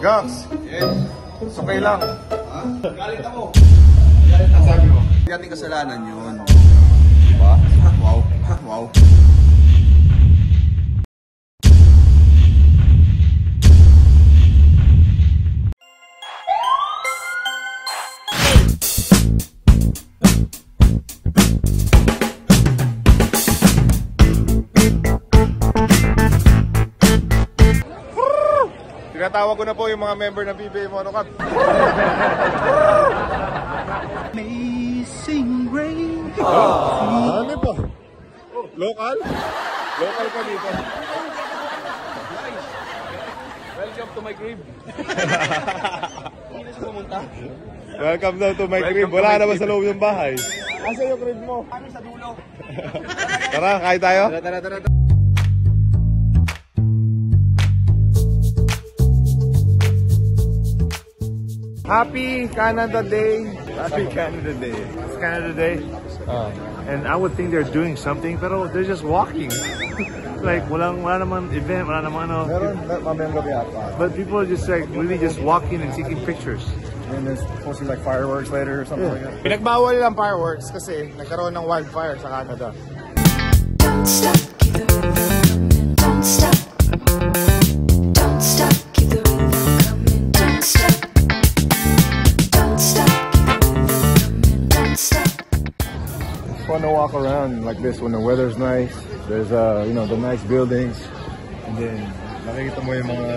Jox. Yes. Okay lang. Ha? Galit ako. Galit ang sabi mo. Hindi natin kasalanan yun. Diba? Wow. Wow. Tinatawag ko na po yung mga member ng PBA Moto Cup. Amazing rain. Ano po? Local? Local pa dito. Welcome to my crib. Hindi na siya pumunta. Welcome daw to my crib. Wala naman sa loob ng bahay. Asa yung crib mo? Ano sa dulo? Tara, kain tayo? Tara. Happy Canada Day! Happy Canada Day. It's Canada Day. And I would think they're doing something, pero they're just walking. Like, wala naman event, wala naman ano. Meron, mamayang gabi ata. But people are just like, really just walking and taking pictures. And there's supposed to be like fireworks later or something like that. Pinagbawal lang fireworks kasi nagkaroon ng wildfire sa Canada. Don't stop, keep the rhythm coming. Don't stop. Don't stop, keep the rhythm coming. Don't stop. Don't stop, keep the rhythm coming. Don't stop. It's fun to walk around like this when the weather's nice. There's you know, the nice buildings. And then nakikita mo yung mga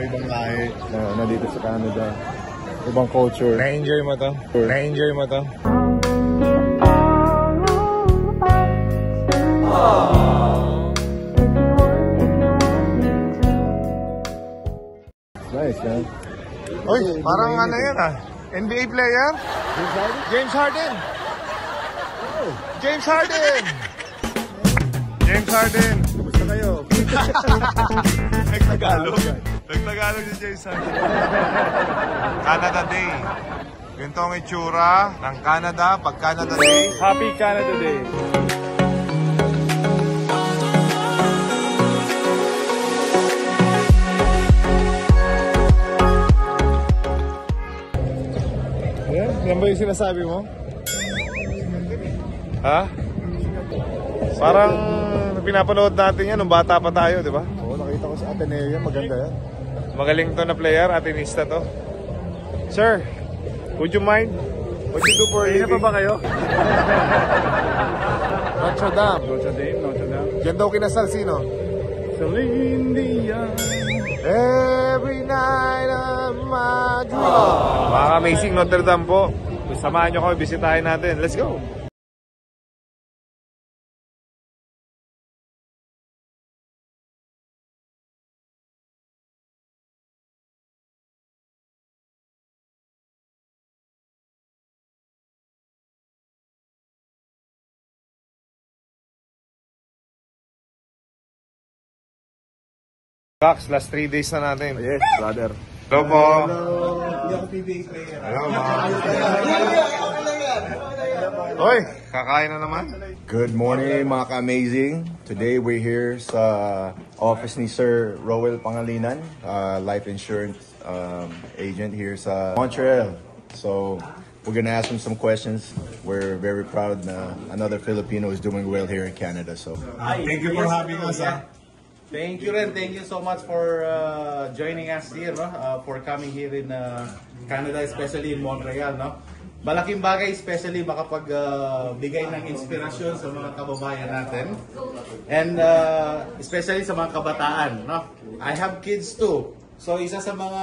ibang lahi na nandito sa Canada. Ibang culture. Na-enjoy mo to? Na-enjoy mo to? Nice, man. Uy, parang ano yan ah. NBA player? James Harden. James Harden! James Harden! Kumusta kayo? Nagtagalog. Nagtagalog si James Harden. Canada Day. Ganito ang itsura ng Canada pag Canada Day. Happy Canada Day. Yan ba yung sinasabi mo? Ha? Parang pinapanood natin yan nung bata pa tayo, di ba? Oo, nakita ko sa Ateneo yan. Maganda yan. Magaling to na player, Atenista to. Sir, would you mind? What you do for a living? pa ba kayo? Notre Dame. Notre Dame. Yan daw kinasal sino? Celine Dion. Every night of my dream. Mga amazing Notre Dame po. Samahan nyo ko, bisitahin natin. Let's go! Box, last 3 days na natin. Yes, brother. Hello po. Hindi ako PBA player. Hello, Hoy, kakain na naman. Good morning mga ka-amazing. Today we're here sa office ni Sir Roel Pangalinan, life insurance agent here sa Montreal. So we're gonna ask him some questions. We're very proud na another Filipino is doing well here in Canada. So Thank you for having us. Thank you Ren, thank you so much for joining us here, no? For coming here in Canada, especially in Montreal. No? Malaking bagay, especially makapagbigay ng inspirasyon sa mga kababayan natin. And especially sa mga kabataan. No? I have kids too. So isa sa mga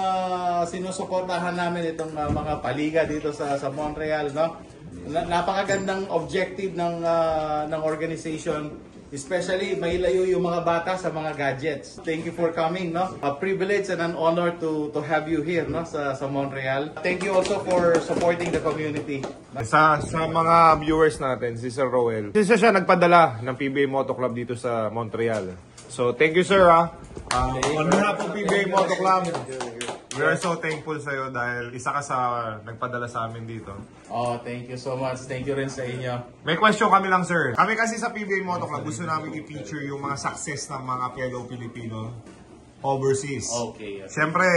sinusuportahan namin itong mga paliga dito sa Montreal. No? Napakagandang objective ng organization. Especially, may layo yung mga bata sa mga gadgets. Thank you for coming, no? A privilege and an honor to have you here, no? Sa Montreal. Thank you also for supporting the community. Sa mga viewers natin, si Sir Roel. Siya nagpadala ng PBA Moto Club dito sa Montreal. So, thank you, sir, ha? On behalf of PBA Moto Club, we are so thankful sa'yo dahil isa ka sa nagpadala sa amin dito. Oh, thank you so much. Thank you rin sa inyo. May question kami lang, sir. Kami kasi sa PBA Moto Club, gusto namin i-feature yung mga success ng mga fellow Pilipino. overseas. Okay. Siyempre,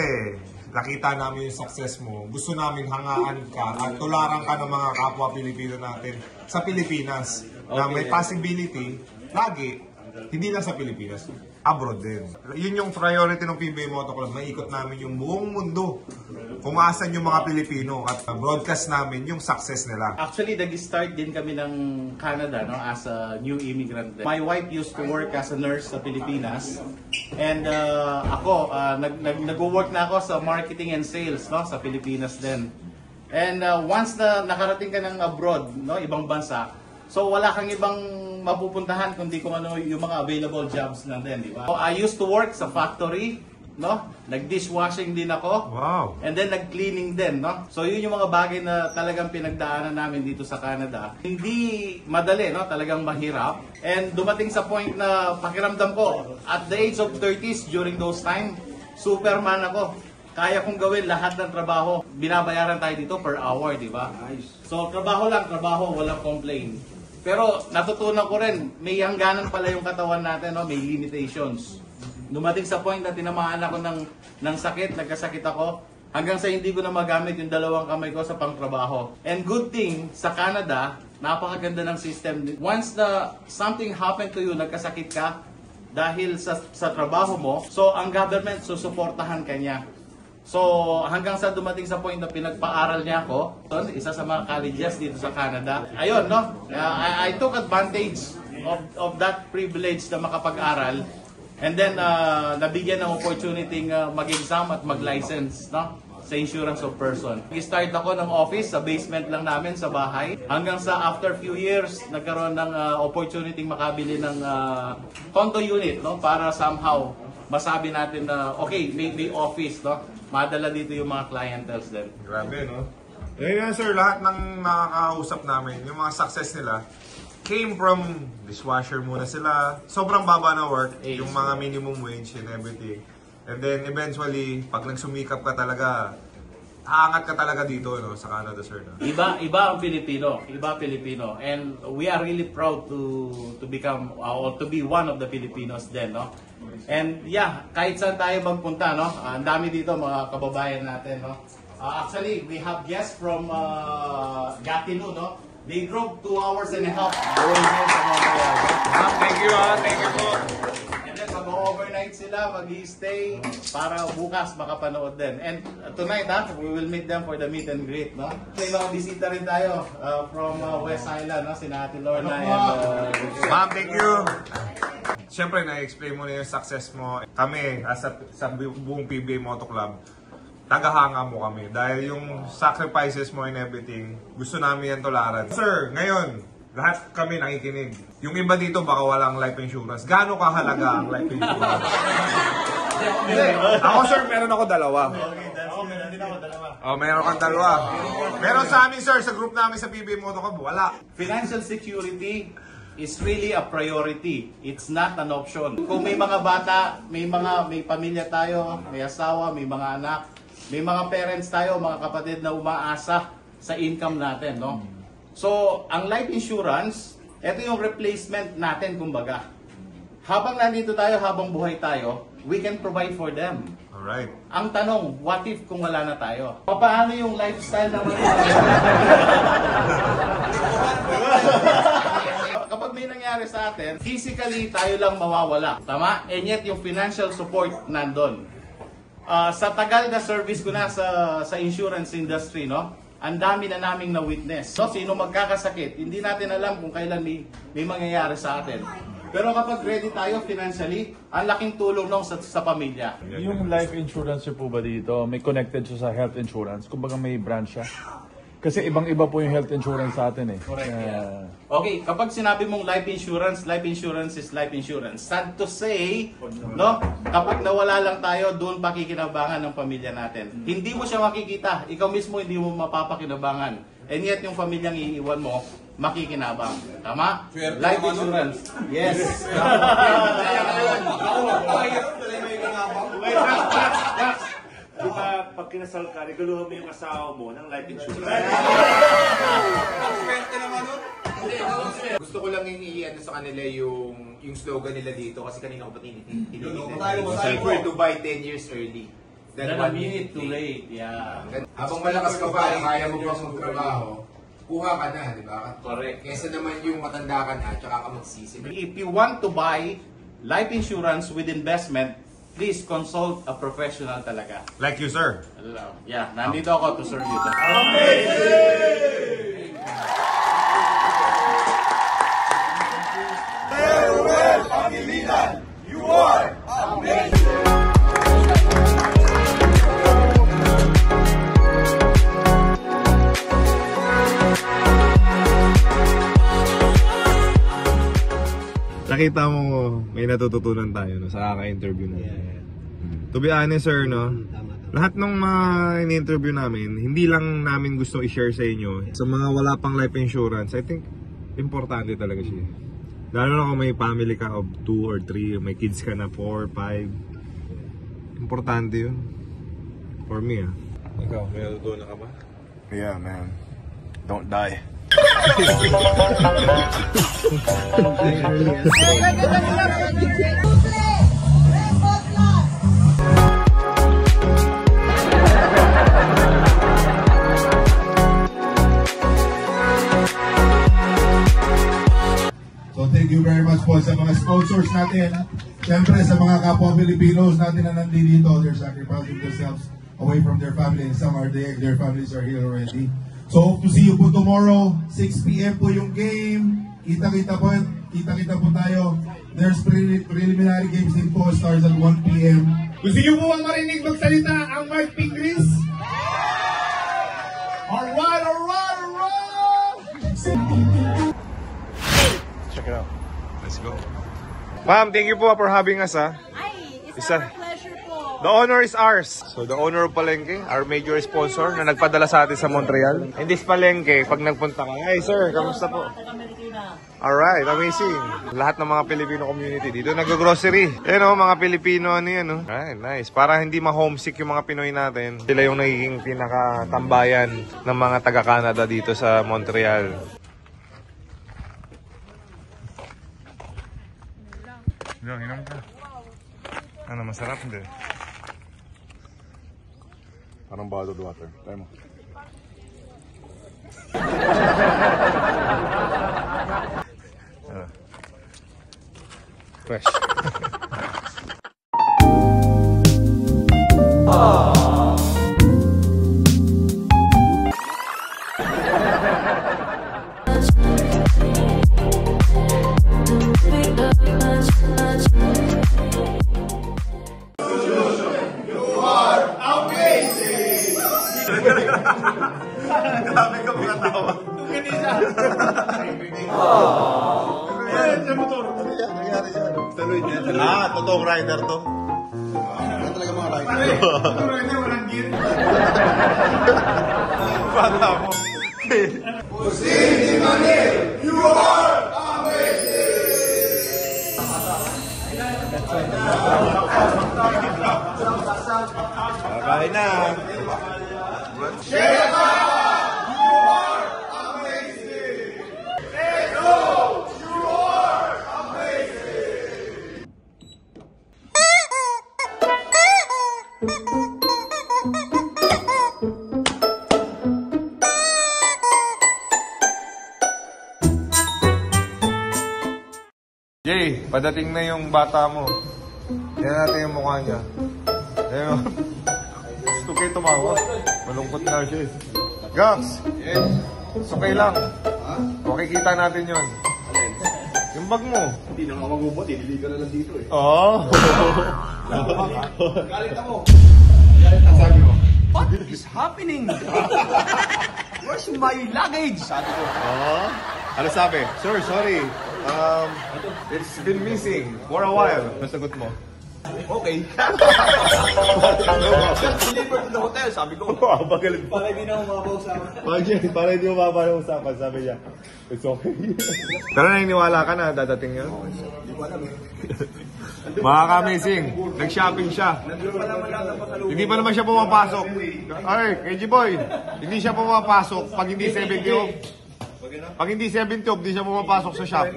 nakita namin yung success mo. Gusto namin hangaan ka at tularan ka ng mga kapwa Pilipino natin sa Pilipinas. Na may possibility, lagi, hindi lang sa Pilipinas, abroad din. Yun yung priority ng PBA Moto Club. Maikot namin yung buong mundo kung asan yung mga Pilipino at broadcast namin yung success nila. Actually, nag-start din kami ng Canada, no, as a new immigrant. My wife used to work as a nurse sa Pilipinas. And ako, nag-work na ako sa marketing and sales, no, sa Pilipinas din. And once na nakarating ka ng abroad, no, ibang bansa, so wala kang ibang mapupuntahan kundi kung ano yung mga available jobs lang din, di ba? So, I used to work sa factory, no? Nag-dishwashing din ako. Wow. And then nag-cleaning din, no? So yun yung mga bagay na talagang pinagdaanan namin dito sa Canada. Hindi madali, no? Talagang mahirap. And dumating sa point na pakiramdam ko, at the age of 30s during those time, Superman ako. Kaya kong gawin lahat ng trabaho. Binabayaran tayo dito per hour, di ba? So trabaho lang, trabaho, walang complain. Pero natutunan ko rin, may hangganan pala yung katawan natin, no? May limitations. Dumating sa point na tinamaan ako ng sakit, nagkasakit ako, hanggang sa hindi ko na magamit yung dalawang kamay ko sa pangtrabaho. And good thing, sa Canada, napakaganda ng system. Once na something happened to you, nagkasakit ka, dahil sa trabaho mo, so ang government susuportahan ka niya. So hanggang sa dumating sa point na pinagpaaral niya ako, so, isa sa mga colleges dito sa Canada. Ayun, no? I took advantage of that privilege na makapag-aral. And then nabigyan ng opportunity mag-exam at mag-license, no? Sa insurance of person. Nag-start ako ng office sa basement lang namin sa bahay. Hanggang sa after few years, nagkaroon ng opportunity makabili ng condo unit, no? Para somehow masabi natin na okay, may office, no? Madala dito yung mga clientels din. Grabe, no? Ngayon sir, lahat ng nakakausap namin, yung mga success nila, came from dishwasher muna sila. Sobrang baba na work, yung mga minimum wage and everything. And then eventually, pag nagsumikap ka talaga, aangat ka talaga dito, no, sa Canada, sir. No? Iba ang Pilipino, and we are really proud to become or to be one of the Filipinos din, no. And yeah, kahit saan tayo magpunta, no, ang dami dito mga kababayan natin, no. Actually, we have guests from Gatineau, no. They drove 2 hours and a half going home sa Montreal. Thank you po. And then mag-overnight sila, mag-stay para bukas makapanood din. And tonight, we will meet them for the meet and greet, no? May mga bisita rin tayo from West Island, no? Sina Ate Lorna and Ma'am, thank you. Siyempre, na-explain mo na yung success mo. Kami, as sa buong PBA Moto Club, tagahanga mo kami. Dahil yung sacrifices mo and everything, gusto namin yan tularan. Sir, ngayon, lahat kami nakikinig. Yung iba dito baka walang life insurance. Gaano kahalaga ang life insurance? Ako sir, meron ako dalawa. Oh, meron kang dalawa. Meron sa amin sir, sa group namin sa PBA Moto Club, wala. Financial security is really a priority. It's not an option. Kung may mga bata, may pamilya tayo, may asawa, may mga anak, may mga parents tayo, mga kapatid na umaasa sa income natin, no? So, ang life insurance, ito yung replacement natin, kumbaga. Habang nandito tayo, habang buhay tayo, we can provide for them. Alright. Ang tanong, what if kung wala na tayo? Paano yung lifestyle naman? Kapag may nangyari sa atin, physically tayo lang mawawala. Tama? And yet yung financial support nandun. Sa tagal na service ko na sa insurance industry, no? Ang dami na naming na-witness. So, sino magkakasakit, hindi natin alam kung kailan may mangyayari sa atin. Pero kapag ready tayo financially, ang laking tulong nung sa pamilya. Yung life insurance po ba dito, may connected siya sa health insurance? Kumbaga may branch siya? Kasi ibang-iba po yung health insurance sa atin eh. Correct. Okay, kapag sinabi mong life insurance is life insurance. Sad to say, no? Kapag nawala lang tayo, doon pakikinabangan ng pamilya natin. Hindi mo siya makikita. Ikaw mismo hindi mo mapapakinabangan. And yet yung pamilyang iiwan mo, makikinabang. Tama? Life insurance. Yes. Di ba, pag kinasal ka, reguluhan mo yung asawa mo ng life insurance. Swerte naman nun. Gusto ko lang i-ano sa kanila yung slogan nila dito kasi kanina ko pa tinitingnan. Safer to buy 10 years early than 1 minute too late. Yeah. Habang malakas ka pa, kaya mo pa magtrabaho, kuha ka na, di ba? Correct. Kesa naman yung matanda ka na, tsaka ka magsisi. If you want to buy life insurance with investment, please consult a professional talaga. Like you, sir. Yeah, nandito ako to serve you. Nakita mo, may natututunan tayo no, sa kaka-interview natin. To be honest, sir, no, lahat ng mga in-interview namin, hindi lang namin gusto i-share sa inyo. Sa mga wala pang life insurance, I think, importante talaga siya. Lalo na kung may family ka of 2 or 3, may kids ka na 4, 5. Importante yun. For me, ah. Ikaw, may natutunan ka ba? Yeah, man. Don't die. So thank you very much po sa mga sponsors natin. Siyempre sa mga kapwa Filipinos natin na nandito, they're sacrificing themselves away from their family and some are there, their families are here already. So hope to see you po tomorrow, 6 p.m. po yung game. Kita-kita po tayo. There's preliminary games din po, starts at 1 p.m. Gusto niyo po bang marinig magsalita ang Mark Pingris? Alright! Check it out. Let's go. Ma'am, thank you po for having us, ha. It's our pleasure po. The honor is ours. So the owner of Palengke, our major sponsor na nagpadala sa atin sa Montreal. In this Palengke, pag nagpunta ka, hey sir, kamusta po? Alright, amazing. Lahat ng mga Filipino community dito nag-grocery. Yan o, mga Pilipino, ano yan o. Alright, nice. Para hindi ma-homesick yung mga Pinoy natin. Sila yung nagiging pinaka-tambayan ng mga taga-Canada dito sa Montreal. Inom ka. Ano, masarap hindi? Parang bottled water. Try mo. Fresh. Grabe ka mga tawa. Sa motor. Nangyari yan. Taluin yan. Totoong rider to. Ano talaga mga rider? Rider, walang gear. Bata mo. Cindy Manil, you are amazing! Bye na. Jay, padating na yung bata mo. Tingnan natin yung mukha niya. Ayun. Gusto kayo tumawa. Malungkot na siya. Gax! Yes. Okay lang. Okay, kita natin yun. Yung bag mo. Hindi na nga magubot, ililiga na lang dito eh. Oo. Galit ako. Ang sabi mo, what is happening? Where's my luggage? Sabi ko. Ano sabi? Sir, sorry. It's been missing for a while. Nasagot mo. Okay. Delivered to the hotel, sabi ko. Magaling. Para hindi na umabausapan. Para hindi mo mapapausapan, sabi niya. It's okay. Pero naniniwala ka na dadating yun? Hindi ko alam eh. Mga ka-amazing, nag-shopping siya. Hindi pa naman siya pumapasok. Ay, KG Boy, hindi siya pumapasok pag hindi 7Q. Pag hindi 70 off, di siya pumapasok sa shop.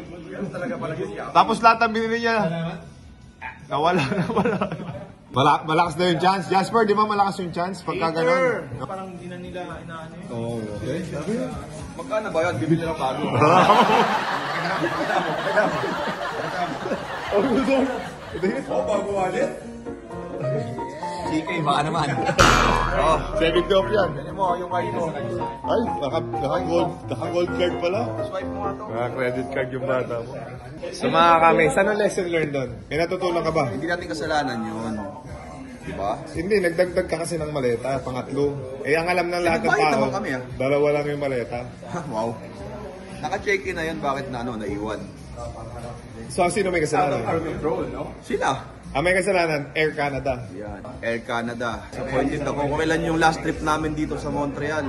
Tapos lahat ng binili niya, nawala. Malakas na yung chance. Jasper, di ba malakas yung chance pagka ganun? Parang hindi na nila inaano yun. Oo, okay. Magkano ba yan? Bibili ng bago. Bago ulit. CK, baka naman. Oh, 70 off yan. Ganyan mo, yung kayo mo. Ay, naka-gold card pala. Swipe mo nga to. Credit card yung bata mo. So mga kami, saan ang lesson learned doon? May natutunan ka ba? Hindi natin kasalanan yun. Diba? Hindi, nagdagdag ka kasi ng maleta, pangatlo. Eh, ang alam ng lahat ng Bakit tao, naman kami, ah? dalawa lang yung maleta. Wow. Naka-check-in na yun, bakit na naiwan? So, sino may kasalanan? Sila. Ang may kasalanan, Air Canada. Yan. Air Canada. Disappointed ako. Kung kailan yung last trip namin dito sa Montreal,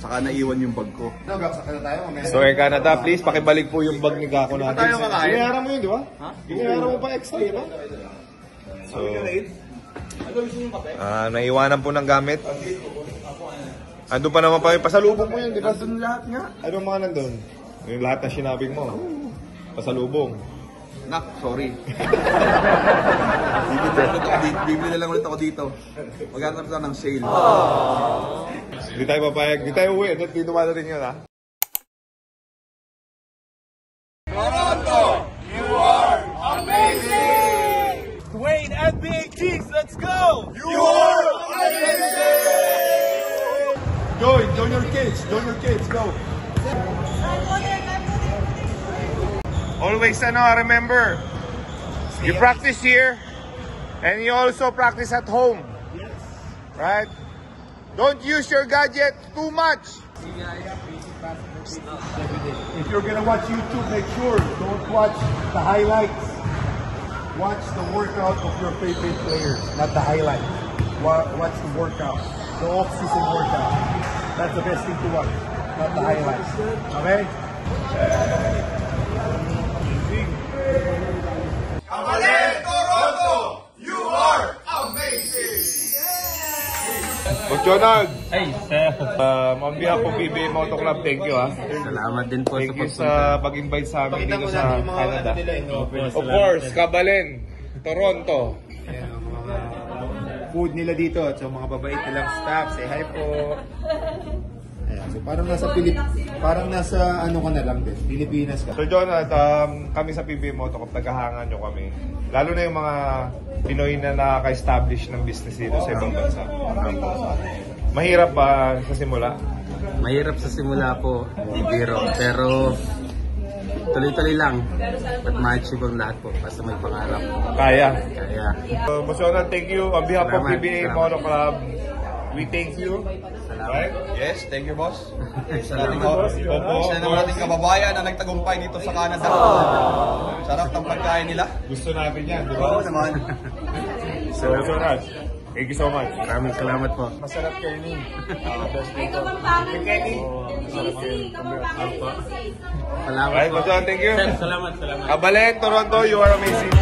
saka naiwan yung bag ko. So, Air Canada, please, pakibalik po yung bag ni Gako natin. tayo kakain? Binayaran mo yun, di ba? Binayaran mo pa extra, di ba? So, naiwanan po ng gamit. Andun pa naman pa yung pasalubong mo yun, di ba? Nandun lahat nga. Ano mga nandun? Yung lahat na sinabing mo. Pasalubong. Nak, sorry. Bibili na lang ulit ako dito. Maghanap na ng sale. Hindi tayo papayag. Hindi tayo uwi. Hindi dumadating yun, ha? Dwayne, NBA Kings, let's go! Join your kids, go! Always, remember, you practice here, and you also practice at home. Right? Don't use your gadget too much. If you're gonna watch YouTube, make sure don't watch the highlights. Watch the workout of your favorite players, not the highlights. Watch the workout, the off-season workout. That's the best thing to watch, not the highlights. Okay? Coach Jonald, on behalf of PBA Moto Club, thank you, ha? Salamat din po Thank you sa pag-invite sa amin dito sa Canada. Of course, Kabalen, Toronto. Food nila dito at so mga babait nilang staff, say hi po. Ayan, so parang nasa ano ka na lang din, Pilipinas ka. So Jonald, kami sa PBA Moto Club, naghahangan nyo kami. Lalo na yung mga Pinoy na nakaka-establish ng business dito sa ibang bansa. Mahirap ba sa simula? Mahirap sa simula po, hindi biro. Pero tuloy-tuloy lang. At ma-achieve ang lahat po. Basta may pangarap. Kaya. Kaya. Boss Jonald, thank you. On behalf of Salamat, PBA salamat. Moto Club, we thank you. Right? Yes, thank you, boss. Salamat, boss. Isa naman nating kababayan na nagtagumpay dito sa Canada. Sarap ng pagkain nila. Gusto natin yan, di ba? Oo naman. So, Jonald, thank you so much. Maraming salamat po. Masarap kainin. May kapampangan din. JC, kapampangan din. Salamat Right, po. Boss Jonald, thank you. Salamat. Kabalen, Toronto, you are amazing.